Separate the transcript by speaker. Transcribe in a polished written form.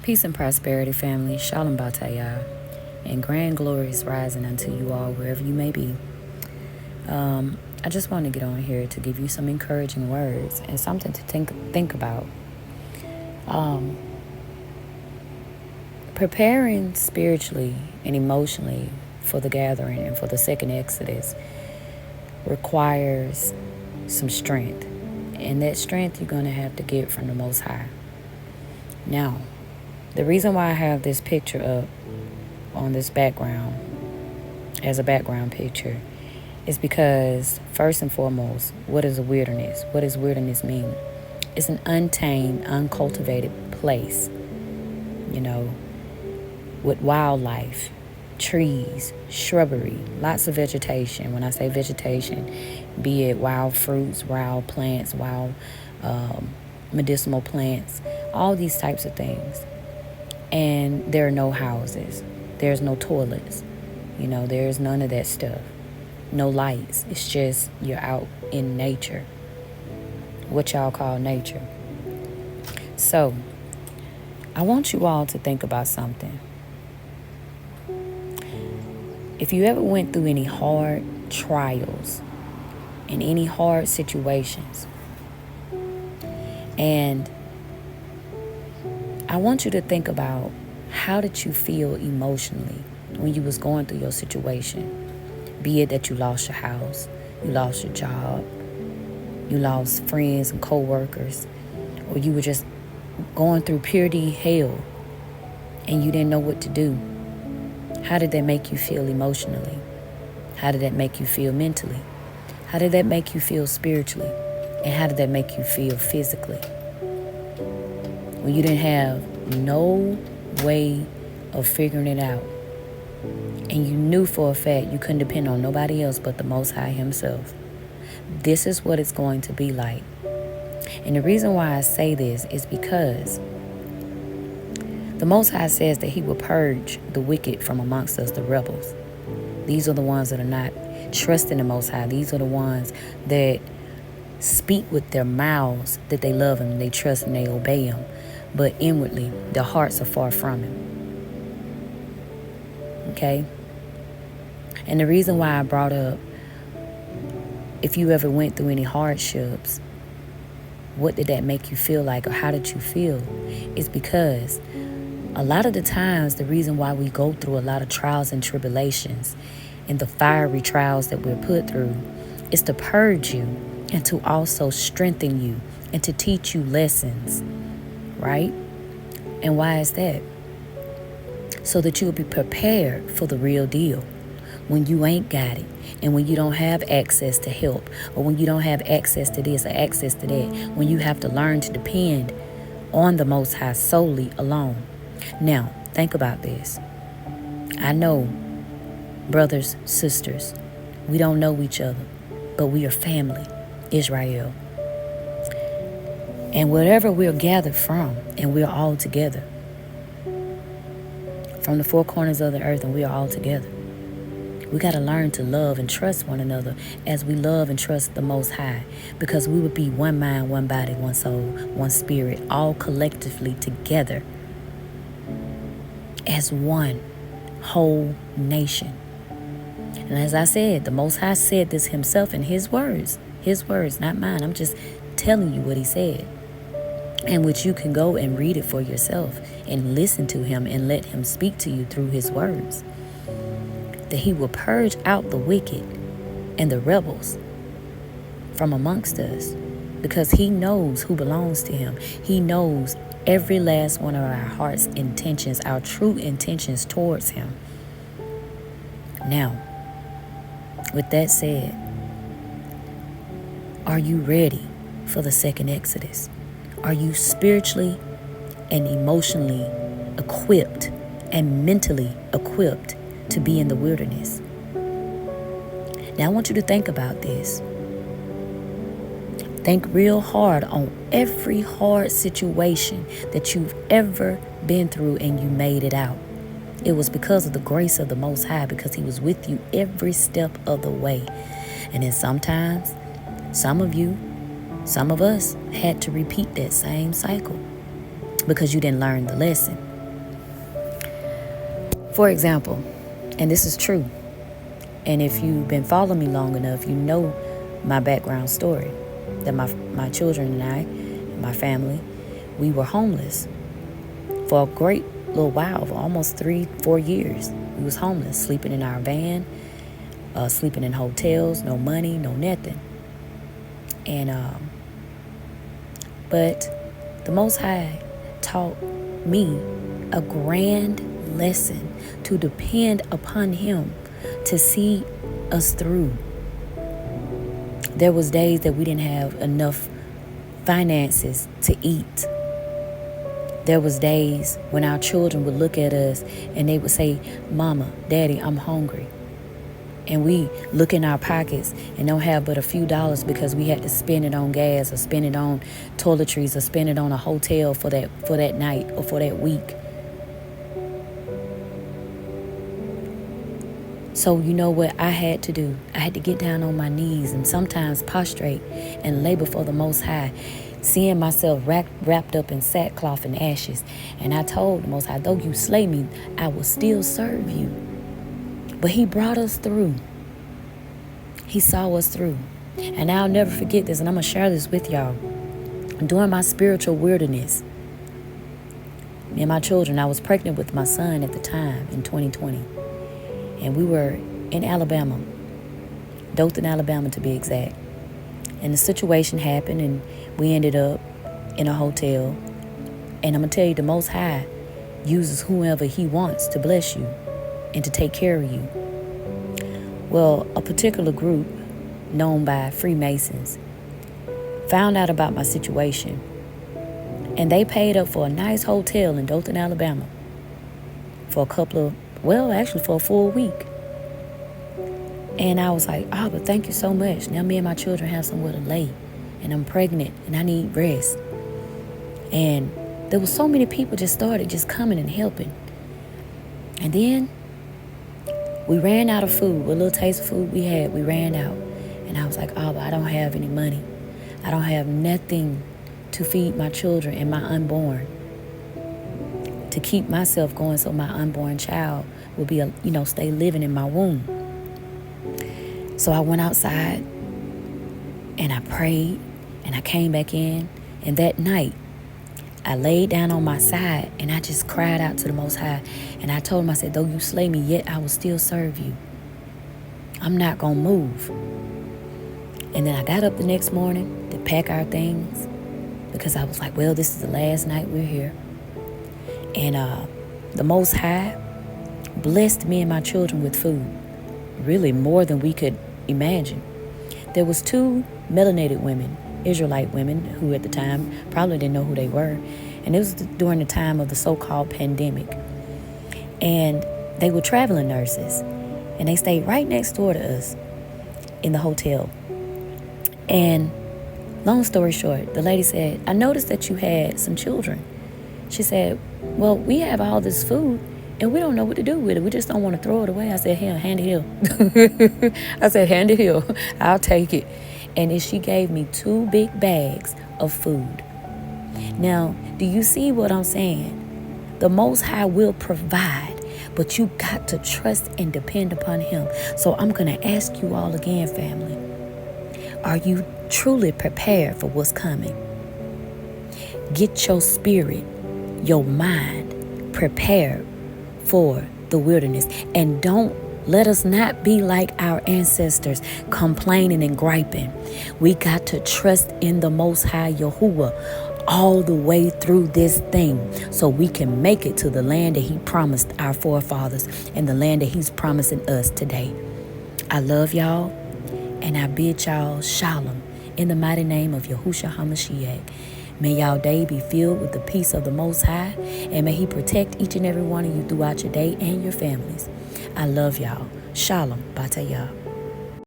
Speaker 1: Peace and prosperity, family. Shalom Bataya. And grand glory is rising unto you all wherever you may be. I just want to get on here to give you some encouraging words and something to think about. Preparing spiritually and emotionally for the gathering and for the second Exodus requires some strength. And that strength you're going to have to get from the Most High. Now, the reason why I have this picture up on this background as a background picture is because, first and foremost, what is a wilderness? What does wilderness mean? It's an untamed, uncultivated place, with wildlife, trees, shrubbery, lots of vegetation. When I say vegetation, be it wild fruits, wild plants, wild medicinal plants, all these types of things. And there are no houses. There's no toilets. There's none of that stuff. No lights. It's just you're out in nature. What y'all call nature. So, I want you all to think about something. If you ever went through any hard trials and any hard situations, and I want you to think about how did you feel emotionally when you was going through your situation. Be it that you lost your house, you lost your job, you lost friends and co-workers, or you were just going through purity hell and you didn't know what to do. How did that make you feel emotionally? How did that make you feel mentally? How did that make you feel spiritually? And how did that make you feel physically? When you didn't have no way of figuring it out, and you knew for a fact you couldn't depend on nobody else but the Most High Himself. This is what it's going to be like. And the reason why I say this is because the Most High says that He will purge the wicked from amongst us, the rebels. These are the ones that are not trusting the Most High. These are the ones that speak with their mouths that they love Him, they trust and they obey Him. But inwardly, their hearts are far from Him. Okay? And the reason why I brought up, if you ever went through any hardships, what did that make you feel like, or how did you feel? Is because a lot of the times, the reason why we go through a lot of trials and tribulations and the fiery trials that we're put through is to purge you and to also strengthen you and to teach you lessons, right? And why is that? So that you'll be prepared for the real deal when you ain't got it, and when you don't have access to help, or when you don't have access to this or access to that, when you have to learn to depend on the Most High solely alone. Now, think about this. I know, brothers, sisters, we don't know each other, but we are family, Israel. And wherever we're gathered from, and we're all together, from the four corners of the earth, and we are all together. We got to learn to love and trust one another as we love and trust the Most High, because we would be one mind, one body, one soul, one spirit, all collectively together as one whole nation. And as I said, the Most High said this Himself in His words, not mine. I'm just telling you what He said, in which you can go and read it for yourself and listen to Him and let Him speak to you through His words. That He will purge out the wicked and the rebels from amongst us, because He knows who belongs to Him. He knows every last one of our heart's intentions, our true intentions towards Him. Now, with that said, are you ready for the second Exodus? Are you spiritually and emotionally equipped and mentally equipped to be in the wilderness? Now I want you to think about this. Think real hard on every hard situation that you've ever been through and you made it out. It was because of the grace of the Most High, because He was with you every step of the way. And then sometimes, some of us had to repeat that same cycle because you didn't learn the lesson. For example, and this is true, and if you've been following me long enough, you know my background story, that my children and I, my family, we were homeless for a great little while, for almost 3-4 years. We was homeless, sleeping in our van, sleeping in hotels, no money, no nothing. And but the Most High taught me a grand lesson to depend upon Him to see us through. There was days that we didn't have enough finances to eat. There was days when our children would look at us and they would say, "Mama, Daddy, I'm hungry." And we look in our pockets and don't have but a few dollars because we had to spend it on gas or spend it on toiletries or spend it on a hotel for that night or for that week. So you know what I had to do? I had to get down on my knees and sometimes prostrate and lay before the Most High, seeing myself wrapped up in sackcloth and ashes. And I told the Most High, though you slay me, I will still serve you. But He brought us through. He saw us through. And I'll never forget this, and I'm going to share this with y'all. During my spiritual wilderness, me and my children, I was pregnant with my son at the time in 2020. And we were in Alabama, Dothan, Alabama to be exact. And the situation happened and we ended up in a hotel. And I'm going to tell you, the Most High uses whoever He wants to bless you and to take care of you. Well, a particular group known by Freemasons found out about my situation. And they paid up for a nice hotel in Dothan, Alabama for for a full week. And I was like, "Oh, but thank you so much. Now me and my children have somewhere to lay. And I'm pregnant and I need rest." And there was so many people just started just coming and helping. And then we ran out of food. What little taste of food we had, we ran out. And I was like, "Oh, but I don't have any money. I don't have nothing to feed my children and my unborn, to keep myself going so my unborn child will be, stay living in my womb." So I went outside and I prayed and I came back in. And that night, I laid down on my side and I just cried out to the Most High. And I told Him, I said, "Though you slay me, yet I will still serve you. I'm not going to move." And then I got up the next morning to pack our things because I was like, well, this is the last night we're here. And the Most High blessed me and my children with food, really more than we could imagine. There was 2 melanated women, Israelite women, who at the time probably didn't know who they were. And it was during the time of the so-called pandemic. And they were traveling nurses. And they stayed right next door to us in the hotel. And long story short, the lady said, "I noticed that you had some children." She said, "Well, we have all this food and we don't know what to do with it. We just don't want to throw it away." I said, "Here, hand it here." I said, "Hand it here. I'll take it." And then she gave me 2 big bags of food. Now, do you see what I'm saying? The Most High will provide, but you got to trust and depend upon Him. So I'm going to ask you all again, family. Are you truly prepared for what's coming? Get your spirit, your mind prepared for the wilderness. And don't let us not be like our ancestors, complaining and griping. We got to trust in the Most High Yahuwah all the way through this thing so we can make it to the land that He promised our forefathers and the land that He's promising us today. I love y'all, and I bid y'all shalom in the mighty name of Yahushua HaMashiach. May y'all day be filled with the peace of the Most High, and may He protect each and every one of you throughout your day and your families. I love y'all. Shalom. Batayah.